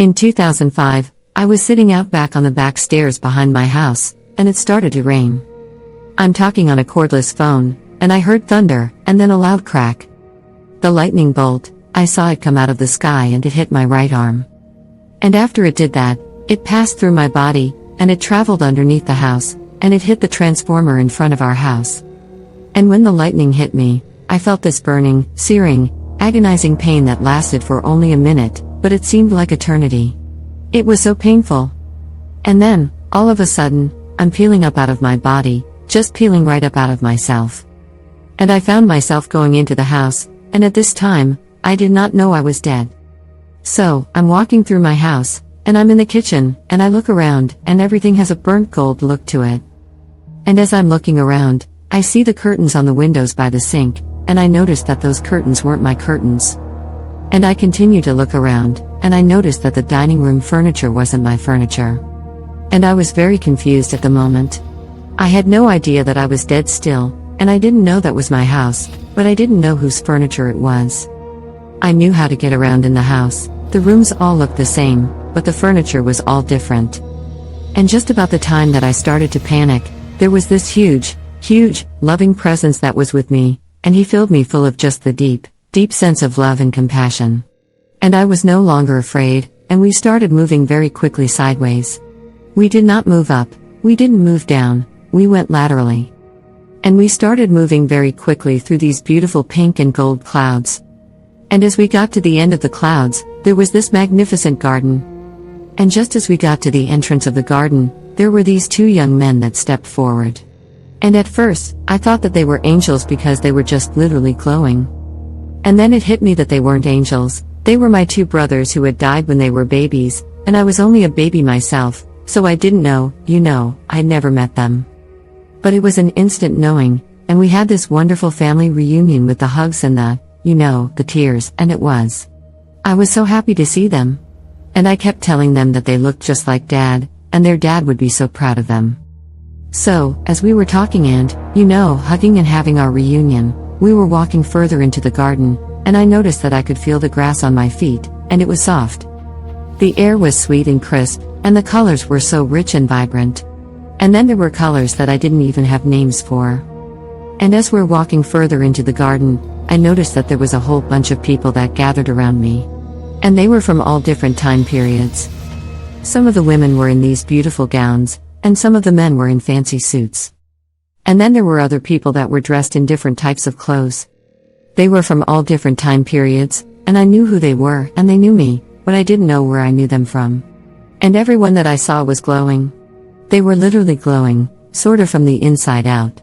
In 2005, I was sitting out back on the back stairs behind my house, and it started to rain. I'm talking on a cordless phone, and I heard thunder, and then a loud crack. The lightning bolt, I saw it come out of the sky and it hit my right arm. And after it did that, it passed through my body, and it traveled underneath the house, and it hit the transformer in front of our house. And when the lightning hit me, I felt this burning, searing, agonizing pain that lasted for only a minute, but it seemed like eternity. It was so painful. And then, all of a sudden, I'm peeling up out of my body, just peeling right up out of myself. And I found myself going into the house, and at this time, I did not know I was dead. So, I'm walking through my house, and I'm in the kitchen, and I look around, and everything has a burnt gold look to it. And as I'm looking around, I see the curtains on the windows by the sink, and I noticed that those curtains weren't my curtains. And I continue to look around, and I noticed that the dining room furniture wasn't my furniture. And I was very confused at the moment. I had no idea that I was dead still, and I didn't know that was my house, but I didn't know whose furniture it was. I knew how to get around in the house. The rooms all looked the same, but the furniture was all different. And just about the time that I started to panic, there was this huge, loving presence that was with me, and he filled me full of just the deep sense of love and compassion. And I was no longer afraid, and we started moving very quickly sideways. We did not move up, we didn't move down, we went laterally. And we started moving very quickly through these beautiful pink and gold clouds. And as we got to the end of the clouds, there was this magnificent garden. And just as we got to the entrance of the garden, there were these two young men that stepped forward. And at first, I thought that they were angels because they were just literally glowing. And then it hit me that they weren't angels, they were my two brothers who had died when they were babies, and I was only a baby myself, so I didn't know, I'd never met them. But it was an instant knowing, and we had this wonderful family reunion with the hugs and the tears, and it was. I was so happy to see them. And I kept telling them that they looked just like Dad, and their dad would be so proud of them. So, as we were talking and, hugging and having our reunion, we were walking further into the garden, and I noticed that I could feel the grass on my feet, and it was soft. The air was sweet and crisp, and the colors were so rich and vibrant. And then there were colors that I didn't even have names for. And as we're walking further into the garden, I noticed that there was a whole bunch of people that gathered around me. And they were from all different time periods. Some of the women were in these beautiful gowns, and some of the men were in fancy suits. And then there were other people that were dressed in different types of clothes. They were from all different time periods, and I knew who they were, and they knew me, but I didn't know where I knew them from. And everyone that I saw was glowing. They were literally glowing, sort of from the inside out.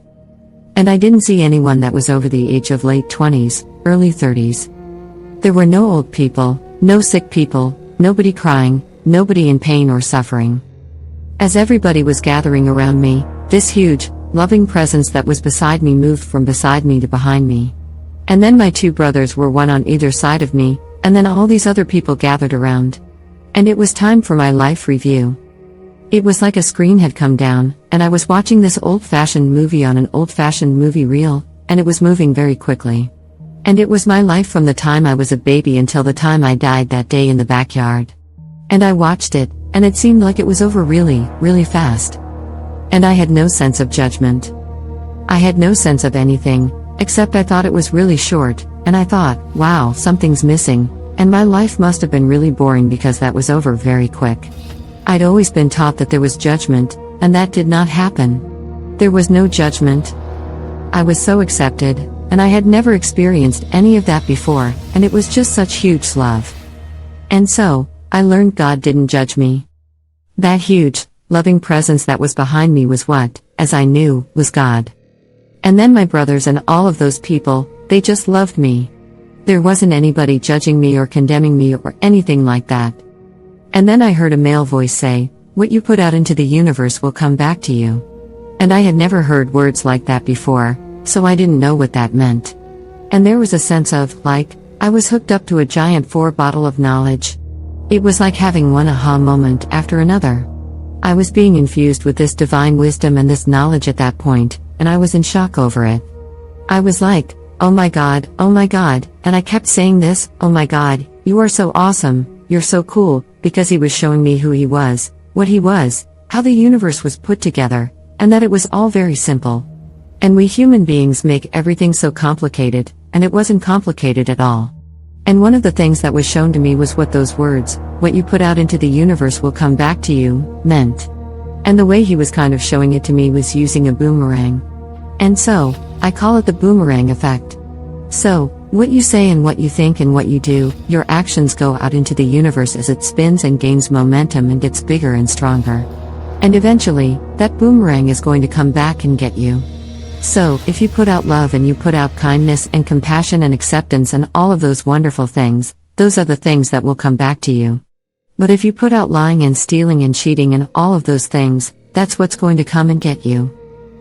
And I didn't see anyone that was over the age of late 20s, early 30s. There were no old people, no sick people, nobody crying, nobody in pain or suffering. As everybody was gathering around me, this huge, loving presence that was beside me moved from beside me to behind me. And then my two brothers were one on either side of me, and then all these other people gathered around. And it was time for my life review. It was like a screen had come down, and I was watching this old-fashioned movie on an old-fashioned movie reel, and it was moving very quickly. And it was my life from the time I was a baby until the time I died that day in the backyard. And I watched it, and it seemed like it was over really fast. And I had no sense of judgment. I had no sense of anything, except I thought it was really short, and I thought, wow, something's missing, and my life must have been really boring because that was over very quick. I'd always been taught that there was judgment, and that did not happen. There was no judgment. I was so accepted, and I had never experienced any of that before, and it was just such huge love. And so, I learned God didn't judge me. That huge, loving presence that was behind me was what, as I knew, was God. And then my brothers and all of those people, they just loved me. There wasn't anybody judging me or condemning me or anything like that. And then I heard a male voice say, "What you put out into the universe will come back to you." And I had never heard words like that before, so I didn't know what that meant. And there was a sense of, I was hooked up to a giant 4-bottle of knowledge. It was like having one aha moment after another. I was being infused with this divine wisdom and this knowledge at that point, and I was in shock over it. I was like, oh my God, and I kept saying this, oh my God, you are so awesome, you're so cool, because he was showing me who he was, what he was, how the universe was put together, and that it was all very simple. And we human beings make everything so complicated, and it wasn't complicated at all. And one of the things that was shown to me was what those words, what you put out into the universe will come back to you, meant. And the way he was kind of showing it to me was using a boomerang. And so, I call it the boomerang effect. So, what you say and what you think and what you do, your actions go out into the universe as it spins and gains momentum and gets bigger and stronger. And eventually, that boomerang is going to come back and get you. So, if you put out love and you put out kindness and compassion and acceptance and all of those wonderful things, those are the things that will come back to you. But if you put out lying and stealing and cheating and all of those things, that's what's going to come and get you.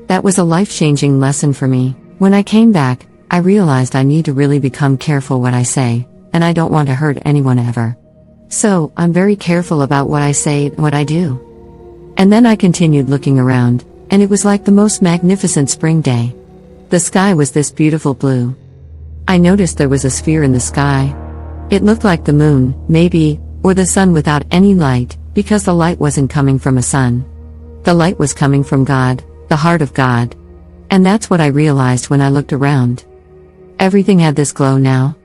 That was a life-changing lesson for me. When I came back, I realized I need to really become careful what I say, and I don't want to hurt anyone ever. So, I'm very careful about what I say and what I do. And then I continued looking around, and it was like the most magnificent spring day. The sky was this beautiful blue. I noticed there was a sphere in the sky. It looked like the moon, maybe, or the sun without any light, because the light wasn't coming from a sun. The light was coming from God, the heart of God. And that's what I realized when I looked around. Everything had this glow now.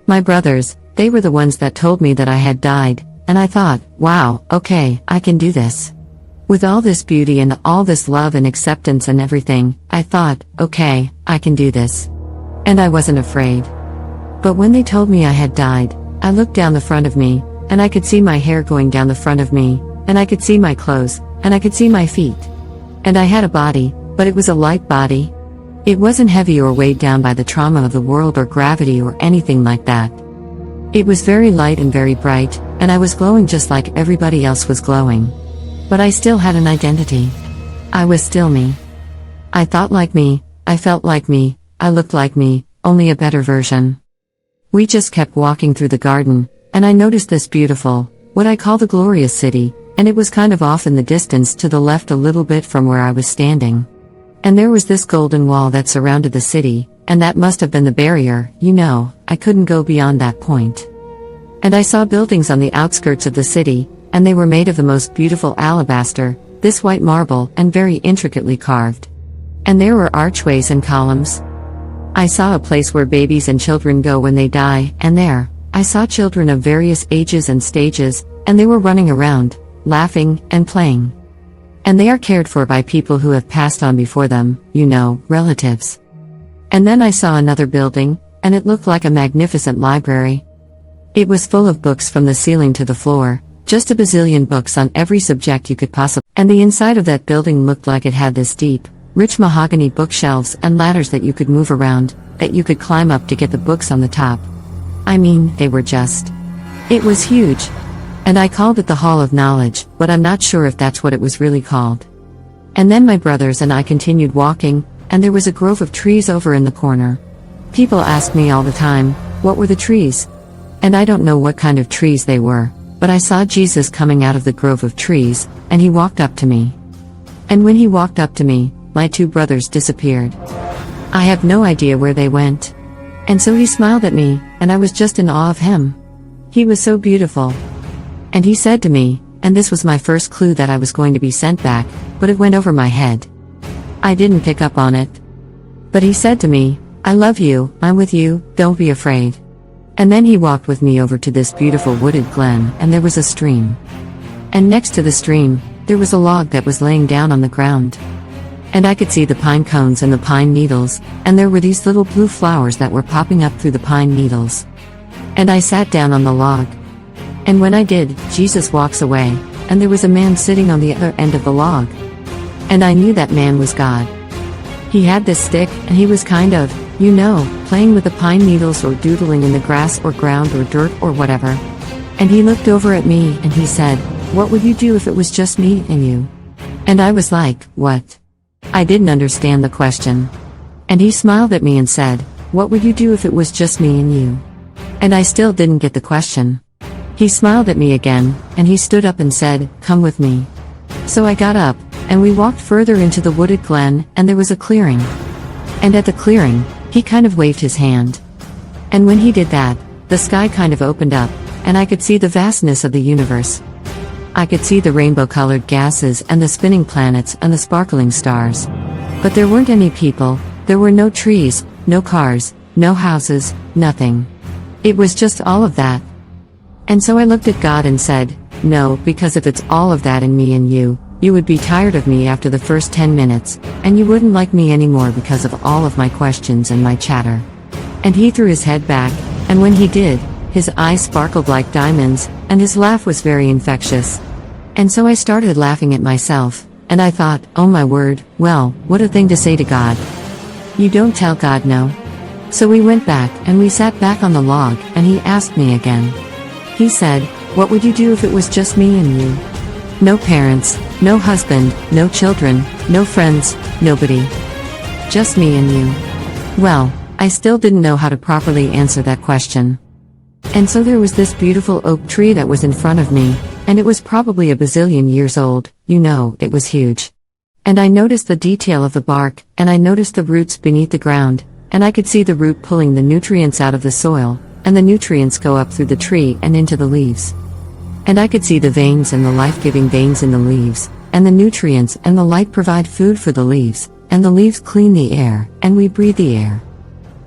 My brothers, they were the ones that told me that I had died, and I thought, wow, okay, I can do this. With all this beauty and all this love and acceptance and everything, I thought, okay, I can do this. And I wasn't afraid. But when they told me I had died, I looked down the front of me, and I could see my hair going down the front of me, and I could see my clothes, and I could see my feet. And I had a body, but it was a light body. It wasn't heavy or weighed down by the trauma of the world or gravity or anything like that. It was very light and very bright, and I was glowing just like everybody else was glowing. But I still had an identity. I was still me. I thought like me, I felt like me, I looked like me, only a better version. We just kept walking through the garden, and I noticed this beautiful, what I call the glorious city, and it was kind of off in the distance to the left a little bit from where I was standing. And there was this golden wall that surrounded the city, and that must have been the barrier, I couldn't go beyond that point. And I saw buildings on the outskirts of the city, and they were made of the most beautiful alabaster, this white marble, and very intricately carved. And there were archways and columns. I saw a place where babies and children go when they die, and there, I saw children of various ages and stages, and they were running around, laughing, and playing. And they are cared for by people who have passed on before them, relatives. And then I saw another building, and it looked like a magnificent library. It was full of books from the ceiling to the floor, just a bazillion books on every subject you could possibly. And the inside of that building looked like it had this deep, rich mahogany bookshelves and ladders that you could move around, that you could climb up to get the books on the top. I mean, they were just. It was huge. And I called it the Hall of Knowledge, but I'm not sure if that's what it was really called. And then my brothers and I continued walking, and there was a grove of trees over in the corner. People ask me all the time, what were the trees? And I don't know what kind of trees they were, but I saw Jesus coming out of the grove of trees, and he walked up to me. And when he walked up to me, my two brothers disappeared. I have no idea where they went. And so he smiled at me, and I was just in awe of him. He was so beautiful. And he said to me, and this was my first clue that I was going to be sent back, but it went over my head. I didn't pick up on it. But he said to me, I love you, I'm with you, don't be afraid. And then he walked with me over to this beautiful wooded glen, and there was a stream. And next to the stream, there was a log that was laying down on the ground. And I could see the pine cones and the pine needles, and there were these little blue flowers that were popping up through the pine needles. And I sat down on the log. And when I did, Jesus walks away, and there was a man sitting on the other end of the log. And I knew that man was God. He had this stick, and he was kind of, playing with the pine needles or doodling in the grass or ground or dirt or whatever. And he looked over at me and he said, what would you do if it was just me and you? And I was like, what? I didn't understand the question. And he smiled at me and said, what would you do if it was just me and you? And I still didn't get the question. He smiled at me again, and he stood up and said, come with me. So I got up, and we walked further into the wooded glen, and there was a clearing. And at the clearing, he kind of waved his hand. And when he did that, the sky kind of opened up, and I could see the vastness of the universe. I could see the rainbow-colored gases and the spinning planets and the sparkling stars. But there weren't any people, there were no trees, no cars, no houses, nothing. It was just all of that. And so I looked at God and said, no, because if it's all of that in me and you would be tired of me after the first 10 minutes, and you wouldn't like me anymore because of all of my questions and my chatter. And he threw his head back, and when he did, his eyes sparkled like diamonds, and his laugh was very infectious. And so I started laughing at myself, and I thought, oh my word, well, what a thing to say to God. You don't tell God no. So we went back, and we sat back on the log, and he asked me again. He said, what would you do if it was just me and you? No parents, no husband, no children, no friends, nobody. Just me and you. Well, I still didn't know how to properly answer that question. And so there was this beautiful oak tree that was in front of me, and it was probably a bazillion years old, it was huge. And I noticed the detail of the bark, and I noticed the roots beneath the ground, and I could see the root pulling the nutrients out of the soil, and the nutrients go up through the tree and into the leaves. And I could see the veins and the life-giving veins in the leaves, and the nutrients and the light provide food for the leaves, and the leaves clean the air, and we breathe the air.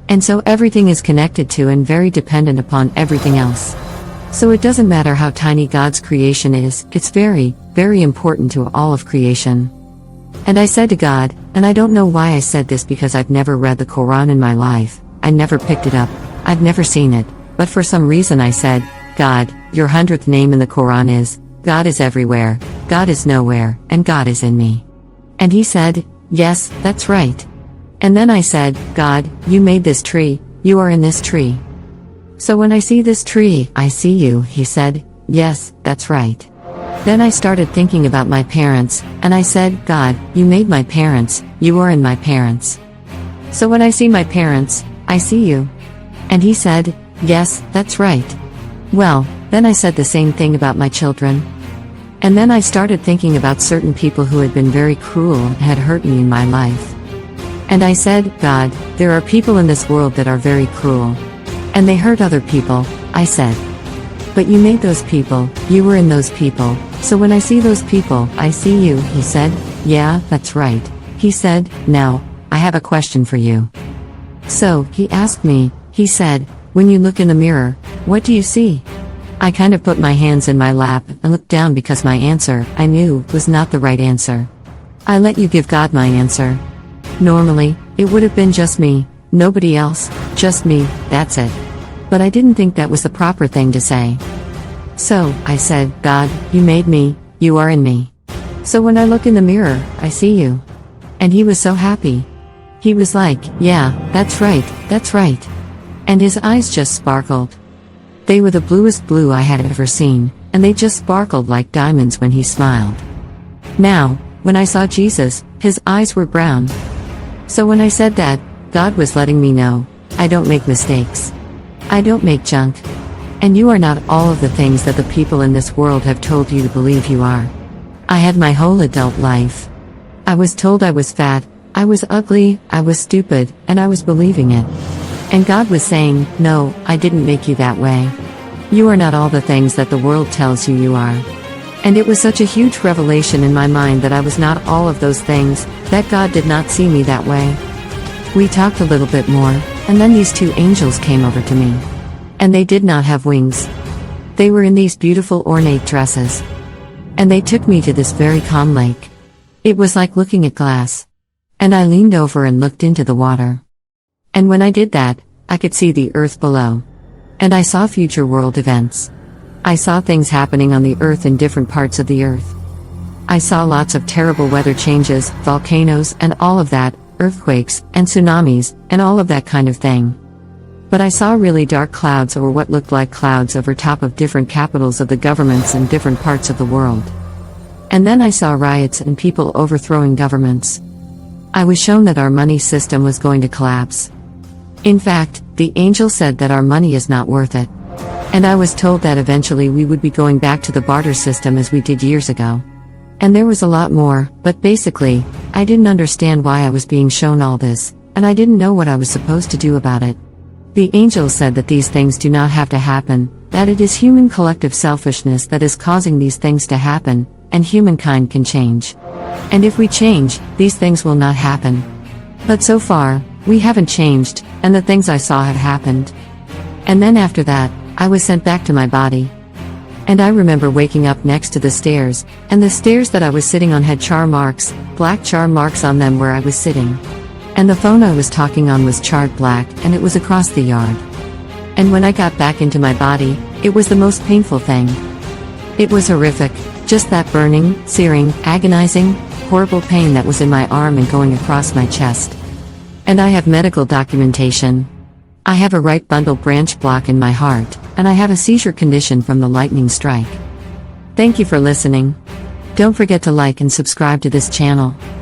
And so everything is connected to and very dependent upon everything else. So it doesn't matter how tiny God's creation is, it's very, very important to all of creation. And I said to God, and I don't know why I said this because I've never read the Quran in my life, I never picked it up, I've never seen it, but for some reason I said, God, your 100th name in the Quran is, God is everywhere, God is nowhere, and God is in me. And he said, yes, that's right. And then I said, God, you made this tree, you are in this tree. So when I see this tree, I see you, he said, yes, that's right. Then I started thinking about my parents, and I said, God, you made my parents, you are in my parents. So when I see my parents, I see you. And he said, yes, that's right. Well, then I said the same thing about my children. And then I started thinking about certain people who had been very cruel and had hurt me in my life. And I said, God, there are people in this world that are very cruel. And they hurt other people, I said. But you made those people, you were in those people, so when I see those people, I see you, he said, yeah, that's right. He said, now, I have a question for you. So, he asked me, he said, when you look in the mirror, what do you see? I kind of put my hands in my lap and looked down because my answer, I knew, was not the right answer. I let you give God my answer. Normally, it would have been just me, nobody else, just me, that's it. But I didn't think that was the proper thing to say. So, I said, God, you made me, you are in me. So when I look in the mirror, I see you. And he was so happy. He was like, yeah, that's right, that's right. And his eyes just sparkled. They were the bluest blue I had ever seen, and they just sparkled like diamonds when he smiled. Now, when I saw Jesus, his eyes were brown. So when I said that, God was letting me know, I don't make mistakes. I don't make junk. And you are not all of the things that the people in this world have told you to believe you are. I had my whole adult life. I was told I was fat, I was ugly, I was stupid, and I was believing it. And God was saying, no, I didn't make you that way. You are not all the things that the world tells you you are. And it was such a huge revelation in my mind that I was not all of those things, that God did not see me that way. We talked a little bit more, and then these two angels came over to me. And they did not have wings. They were in these beautiful ornate dresses. And they took me to this very calm lake. It was like looking at glass. And I leaned over and looked into the water. And when I did that, I could see the earth below. And I saw future world events. I saw things happening on the earth in different parts of the earth. I saw lots of terrible weather changes, volcanoes, and all of that, earthquakes, and tsunamis, and all of that kind of thing. But I saw really dark clouds or what looked like clouds over top of different capitals of the governments in different parts of the world. And then I saw riots and people overthrowing governments. I was shown that our money system was going to collapse. In fact, the angel said that our money is not worth it. And I was told that eventually we would be going back to the barter system as we did years ago. And there was a lot more, but basically, I didn't understand why I was being shown all this, and I didn't know what I was supposed to do about it. The angel said that these things do not have to happen, that it is human collective selfishness that is causing these things to happen, and humankind can change. And if we change, these things will not happen. But so far, we haven't changed, and the things I saw have happened. And then after that, I was sent back to my body. And I remember waking up next to the stairs, and the stairs that I was sitting on had char marks, black char marks on them where I was sitting. And the phone I was talking on was charred black, and it was across the yard. And when I got back into my body, it was the most painful thing. It was horrific, just that burning, searing, agonizing, horrible pain that was in my arm and going across my chest. And I have medical documentation. I have a right bundle branch block in my heart, and I have a seizure condition from the lightning strike. Thank you for listening. Don't forget to like and subscribe to this channel.